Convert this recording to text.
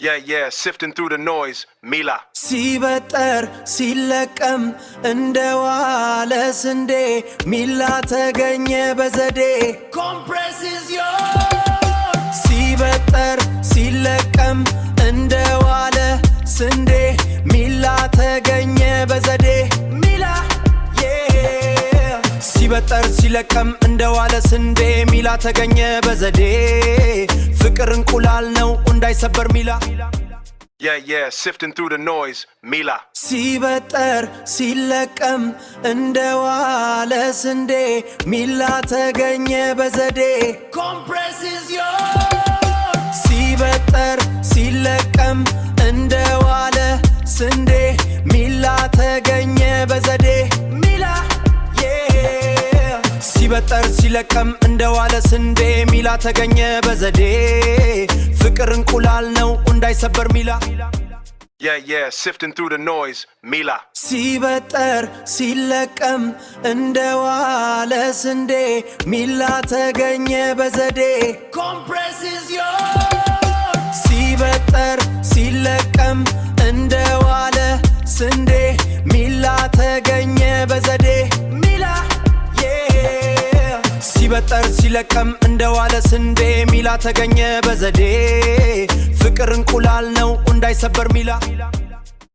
Yeah, sifting through the noise, Mila. ሲበጠር ሲለቀም እንደዋለ ስንዴ ሚላ ተገኘ በዘዴ Compress is yours ሲበጠር ሲለቀም እንደዋለ ስንዴ ሚላ ተገኘ በዘዴ ሚላ ሲበጠር ሲለቀም እንደዋለ ስንዴ ሚላ ተገኘ በዘዴ ፍቅር እንቁላል ነው እንዳይሰበር ሚላ Yeah, sifting through the noise, Mila. ሲበጠር ሲለቀም እንደዋለ ስንዴ ሚላ ተገኘ በዘዴ Compress is yours ሲበጠር ሲለቀም እንደዋለ ስንዴ ሚላ ተገኘ በዘዴ ሚላ ሲበጠር ሲለቀም እንደዋለ ስንዴ ሚላ ተገኘ በዘዴ ፍቅር እንቁላል ነው እንዳይሰበር ሚላ Yeah, sifting through the noise, Mila. ሲበጠር ሲለቀም እንደዋለ ስንዴ ሚላ ተገኘ በዘዴ Compress is yours ሲበጠር ሲለቀም እንደዋለ ስንዴ ሚላ ተገኘ በዘዴ ሚላ ሲበጠር ሲለቀም እንደዋለ ስንዴ ሚላ ተገኘ በዘዴ ፍቅር እንቁላል ነው እንዳይሰበር ሚላ